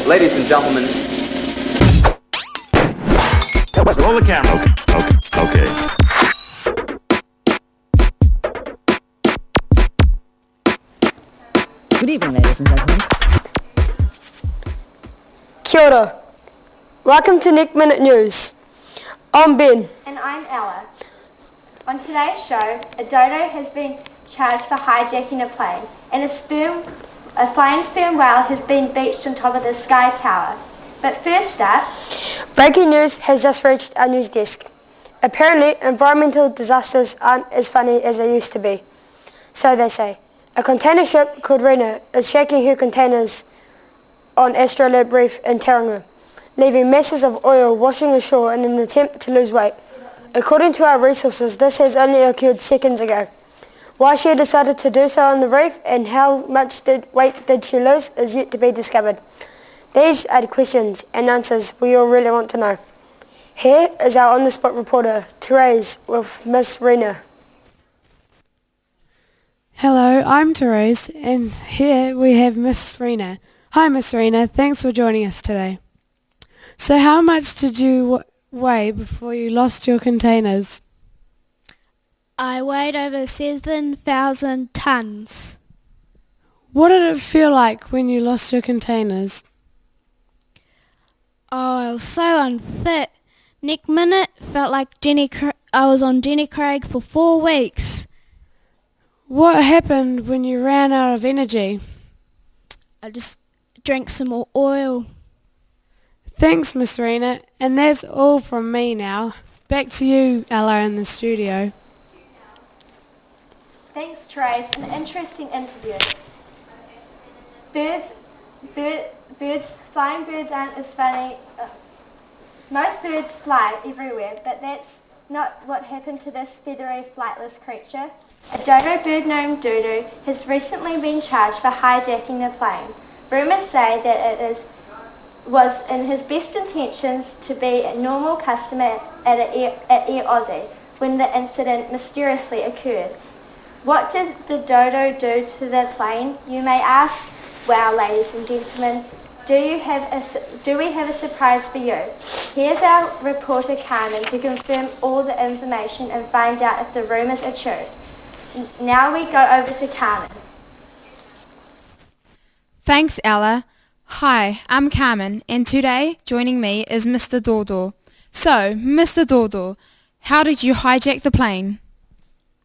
Ladies and gentlemen. Roll the camera. Okay. Good evening, ladies and gentlemen. Kia ora. Welcome to Nek Minnit Noos. I'm Ben. And I'm Ella. On today's show, a dodo has been charged for hijacking a plane, and a flying sperm whale has been beached on top of the Sky Tower. But first up, breaking news has just reached our news desk. Apparently, environmental disasters aren't as funny as they used to be. So they say. A container ship called Rena is shaking her containers on Astrolabe Reef in Tauranga, leaving masses of oil washing ashore in an attempt to lose weight. According to our resources, this has only occurred seconds ago. Why she decided to do so on the reef and how much weight did she lose is yet to be discovered. These are the questions and answers we all really want to know. Here is our on-the-spot reporter, Therese, with Miss Rena. Hello, I'm Therese, and here we have Miss Rena. Hi, Miss Rena. Thanks for joining us today. So how much did you weigh before you lost your containers? I weighed over 7,000 tonnes. What did it feel like when you lost your containers? Oh, I was so unfit. Nek Minnit felt like I was on Jenny Craig for 4 weeks. What happened when you ran out of energy? I just drank some more oil. Thanks, Miss Rena. And that's all from me now. Back to you, Ella, in the studio. thanks Therese, an interesting interview. Flying birds aren't as funny. Most birds fly everywhere, but that's not what happened to this feathery, flightless creature. A dodo bird named Dudu has recently been charged for hijacking the plane. Rumours say that was in his best intentions to be a normal customer at Air Aussie when the incident mysteriously occurred. What did the dodo do to the plane, you may ask? Well, ladies and gentlemen, do we have a surprise for you? Here's our reporter Carmen to confirm all the information and find out if the rumours are true. Now we go over to Carmen. Thanks, Ella. Hi, I'm Carmen, and today joining me is Mr. Dodo. So, Mr. Dodo, how did you hijack the plane?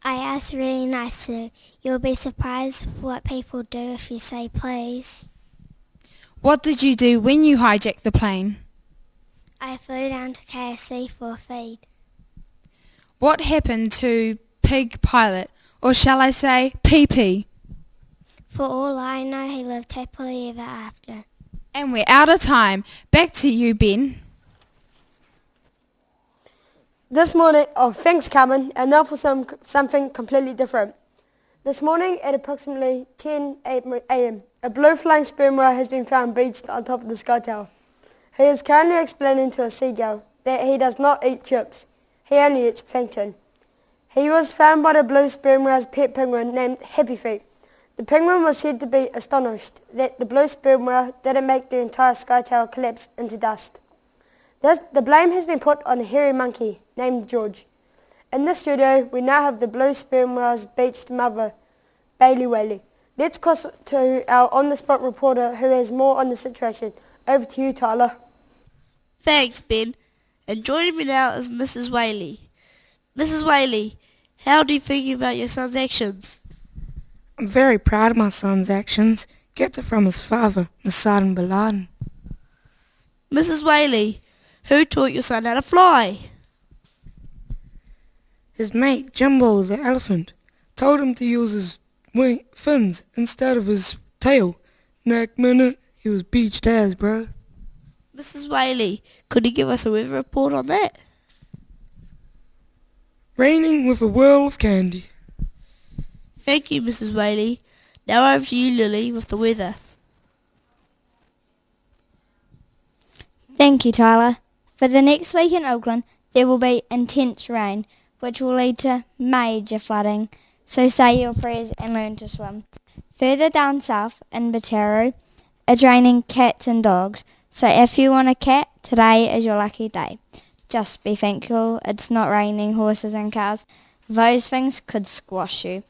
I asked really nicely. You'll be surprised what people do if you say please. What did you do when you hijacked the plane? I flew down to KFC for a feed. What happened to Pig Pilot, or shall I say PP? For all I know, he lived happily ever after. And we're out of time. Back to you, Ben. This morning, thanks Carmen, and now for something completely different. This morning at approximately 10 a.m, a blue flying sperm whale has been found beached on top of the Sky Tower. He is currently explaining to a seagull that he does not eat chips, he only eats plankton. He was found by the blue sperm whale's pet penguin named Happy Feet. The penguin was said to be astonished that the blue sperm whale didn't make the entire Sky Tower collapse into dust. The blame has been put on a hairy monkey named George. In the studio, we now have the blue sperm whale's beached mother, Bailey Whaley. Let's cross to our on-the-spot reporter who has more on the situation. Over to you, Tyler. Thanks, Ben. And joining me now is Mrs. Whaley. Mrs. Whaley, how do you think about your son's actions? I'm very proud of my son's actions. Gets it from his father, Nassadin bin Laden. Mrs. Whaley, who taught your son how to fly? His mate, Jumbo the elephant, told him to use his fins instead of his tail. Nek Minnit, he was beached as, bro. Mrs. Whaley, could you give us a weather report on that? Raining with a whirl of candy. Thank you, Mrs. Whaley. Now over to you, Lily, with the weather. Thank you, Tyler. For the next week in Auckland, there will be intense rain, which will lead to major flooding, so say your prayers and learn to swim. Further down south, in Putaruru, it's raining cats and dogs. So if you want a cat, today is your lucky day. Just be thankful it's not raining horses and cars. Those things could squash you.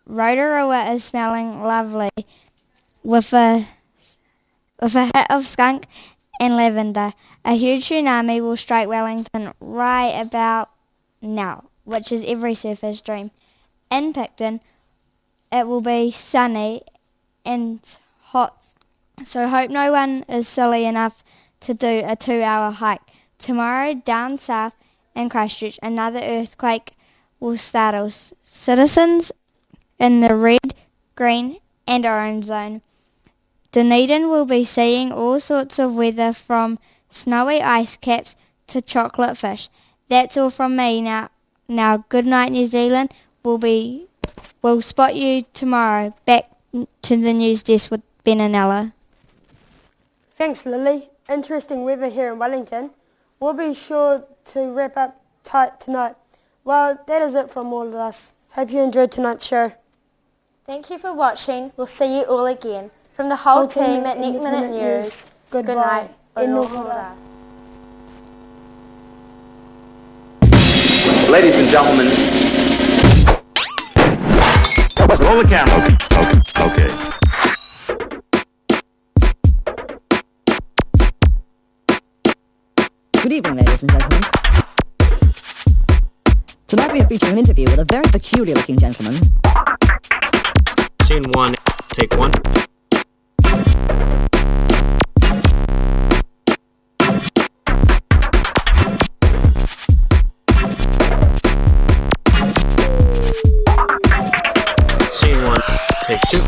Rotorua is smelling lovely with a hit of skunk and lavender. A huge tsunami will strike Wellington right about now, which is every surfer's dream. In Picton, it will be sunny and hot, so hope no one is silly enough to do a 2-hour hike. Tomorrow, down south in Christchurch, another earthquake will startle citizens in the red, green and orange zone. Dunedin will be seeing all sorts of weather from snowy ice caps to chocolate fish. That's all from me now. Now, good night, New Zealand. We'll spot you tomorrow. Back to the news desk with Ben and Ella. Thanks, Lily. Interesting weather here in Wellington. We'll be sure to wrap up tight tonight. Well, that is it from all of us. Hope you enjoyed tonight's show. Thank you for watching. We'll see you all again. From the whole team at Nek Minnit Noos, good night. Aloha. Ladies and gentlemen. Roll the camera. Okay. Good evening, ladies and gentlemen. Tonight we are featuring an interview with a very peculiar-looking gentleman. Scene 1, take 1. Scene 1, take 2.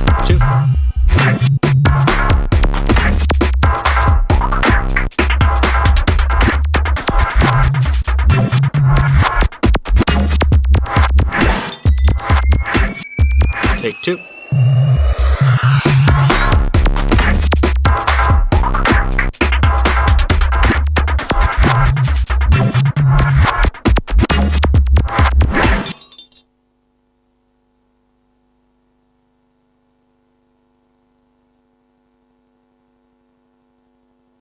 Take 2.